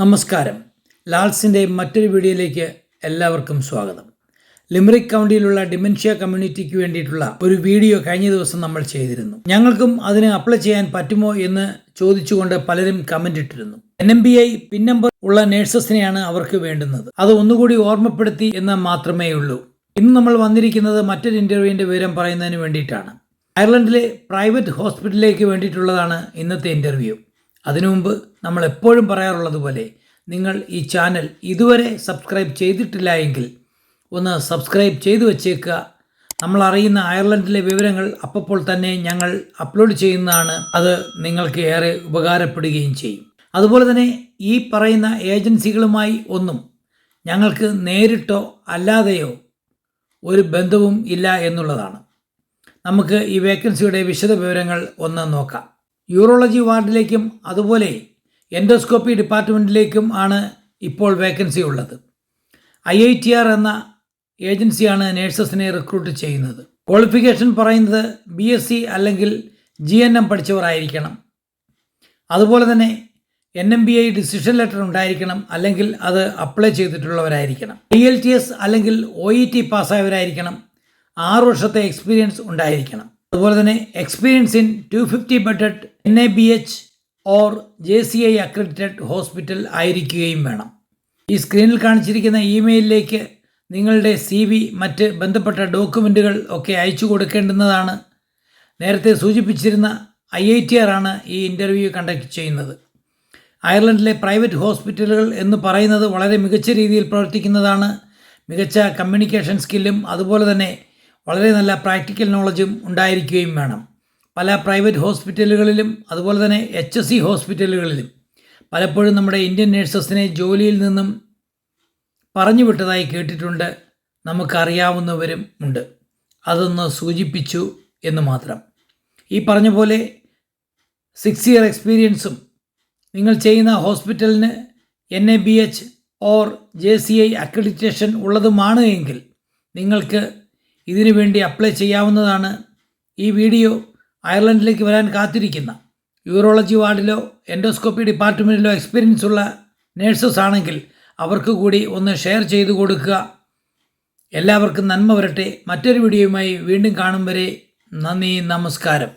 നമസ്കാരം. ലാൽസിൻ്റെ മറ്റൊരു വീഡിയോയിലേക്ക് എല്ലാവർക്കും സ്വാഗതം. ലിമറിക് കൗണ്ടിയിലുള്ള ഡിമെൻഷ്യ കമ്മ്യൂണിറ്റിക്ക് വേണ്ടിയിട്ടുള്ള ഒരു വീഡിയോ കഴിഞ്ഞ ദിവസം നമ്മൾ ചെയ്തിരുന്നു. ഞങ്ങൾക്കും അതിന് അപ്ലൈ ചെയ്യാൻ പറ്റുമോ എന്ന് ചോദിച്ചുകൊണ്ട് പലരും കമൻ്റ് ഇട്ടിരുന്നു. NMBI പിൻ നമ്പർ ഉള്ള നേഴ്സസിനെയാണ് അവർക്ക് വേണ്ടുന്നത്. അത് ഒന്നുകൂടി ഓർമ്മപ്പെടുത്തി എന്ന് മാത്രമേ ഉള്ളൂ. ഇന്ന് നമ്മൾ വന്നിരിക്കുന്നത് മറ്റൊരു ഇൻ്റർവ്യൂവിൻ്റെ വിവരം പറയുന്നതിന് വേണ്ടിയിട്ടാണ്. അയർലൻഡിലെ പ്രൈവറ്റ് ഹോസ്പിറ്റലിലേക്ക് വേണ്ടിയിട്ടുള്ളതാണ് ഇന്നത്തെ ഇൻ്റർവ്യൂ. അതിനു മുമ്പ് നമ്മൾ എപ്പോഴും പറയാറുള്ളത് പോലെ നിങ്ങൾ ഈ ചാനൽ ഇതുവരെ സബ്സ്ക്രൈബ് ചെയ്തിട്ടില്ല എങ്കിൽ ഒന്ന് സബ്സ്ക്രൈബ് ചെയ്തു വച്ചേക്കുക. നമ്മൾ അറിയുന്ന അയർലൻഡിലെ വിവരങ്ങൾ അപ്പോൾ തന്നെ ഞങ്ങൾ അപ്ലോഡ് ചെയ്യുന്നതാണ്. അത് നിങ്ങൾക്ക് ഏറെ ഉപകാരപ്പെടുകയും ചെയ്യും. അതുപോലെ തന്നെ ഈ പറയുന്ന ഏജൻസികളുമായി ഒന്നും ഞങ്ങൾക്ക് നേരിട്ടോ അല്ലാതെയോ ഒരു ബന്ധവും ഇല്ല എന്നുള്ളതാണ്. നമുക്ക് ഈ വേക്കൻസിയുടെ വിശദ വിവരങ്ങൾ ഒന്ന് നോക്കാം. യൂറോളജി വാർഡിലേക്കും അതുപോലെ എൻഡോസ്കോപ്പി ഡിപ്പാർട്ട്മെൻറ്റിലേക്കും ആണ് ഇപ്പോൾ വേക്കൻസി ഉള്ളത്. IITR എന്ന ഏജൻസിയാണ് നേഴ്സസിനെ റിക്രൂട്ട് ചെയ്യുന്നത്. ക്വാളിഫിക്കേഷൻ പറയുന്നത് BSc അല്ലെങ്കിൽ GNM പഠിച്ചവരായിരിക്കണം. അതുപോലെ തന്നെ NMBI ഡിസിഷൻ ലെറ്റർ ഉണ്ടായിരിക്കണം, അല്ലെങ്കിൽ അത് അപ്ലൈ ചെയ്തിട്ടുള്ളവരായിരിക്കണം. IELTS അല്ലെങ്കിൽ OET പാസ്സായവരായിരിക്കണം. 6 വർഷത്തെ എക്സ്പീരിയൻസ് ഉണ്ടായിരിക്കണം. അതുപോലെ തന്നെ experience in 250 bedded NABH or JCI accredited hospital ആയിരിക്കുകയും വേണം. ഈ സ്ക്രീനിൽ കാണിച്ചിരിക്കുന്ന ഇമെയിലിലേക്ക് നിങ്ങളുടെ CV, മറ്റ് ബന്ധപ്പെട്ട ഡോക്യുമെൻറ്റുകൾ ഒക്കെ അയച്ചു കൊടുക്കേണ്ടുന്നതാണ്. നേരത്തെ സൂചിപ്പിച്ചിരുന്ന IITR ആണ് ഈ ഇൻ്റർവ്യൂ കണ്ടക്ട് ചെയ്യുന്നത്. അയർലൻഡിലെ പ്രൈവറ്റ് ഹോസ്പിറ്റലുകൾ എന്ന് പറയുന്നത് വളരെ മികച്ച രീതിയിൽ പ്രവർത്തിക്കുന്നതാണ്. മികച്ച കമ്മ്യൂണിക്കേഷൻ സ്കില്ലും അതുപോലെ തന്നെ വളരെ നല്ല പ്രാക്ടിക്കൽ നോളജും ഉണ്ടായിരിക്കുകയും വേണം. പല പ്രൈവറ്റ് ഹോസ്പിറ്റലുകളിലും അതുപോലെ തന്നെ HSC ഹോസ്പിറ്റലുകളിലും പലപ്പോഴും നമ്മുടെ ഇന്ത്യൻ നേഴ്സസിനെ ജോലിയിൽ നിന്നും പറഞ്ഞു വിട്ടതായി കേട്ടിട്ടുണ്ട്. നമുക്കറിയാവുന്നവരും ഉണ്ട്. അതൊന്ന് സൂചിപ്പിച്ചു എന്ന് മാത്രം. ഈ പറഞ്ഞ പോലെ 6 ഇയർ എക്സ്പീരിയൻസും നിങ്ങൾ ചെയ്യുന്ന ഹോസ്പിറ്റലിന് NABH ഓർ JCI അക്രഡിറ്റേഷൻ ഉള്ളതുമാണ് എങ്കിൽ നിങ്ങൾക്ക് ഇതിനു വേണ്ടി അപ്ലൈ ചെയ്യാവുന്നതാണ്. ഈ വീഡിയോ അയർലൻഡിലേക്ക് വരാൻ കാത്തിരിക്കുന്ന യൂറോളജി വാർഡിലോ എൻഡോസ്കോപ്പി ഡിപ്പാർട്ട്മെൻറ്റിലോ എക്സ്പീരിയൻസ് ഉള്ള നേഴ്സസ് ആണെങ്കിൽ അവർക്ക് കൂടി ഒന്ന് ഷെയർ ചെയ്തു കൊടുക്കുക. എല്ലാവർക്കും നന്മ വരട്ടെ. മറ്റൊരു വീഡിയോയുമായി വീണ്ടും കാണും വരെ നന്ദി, നമസ്കാരം.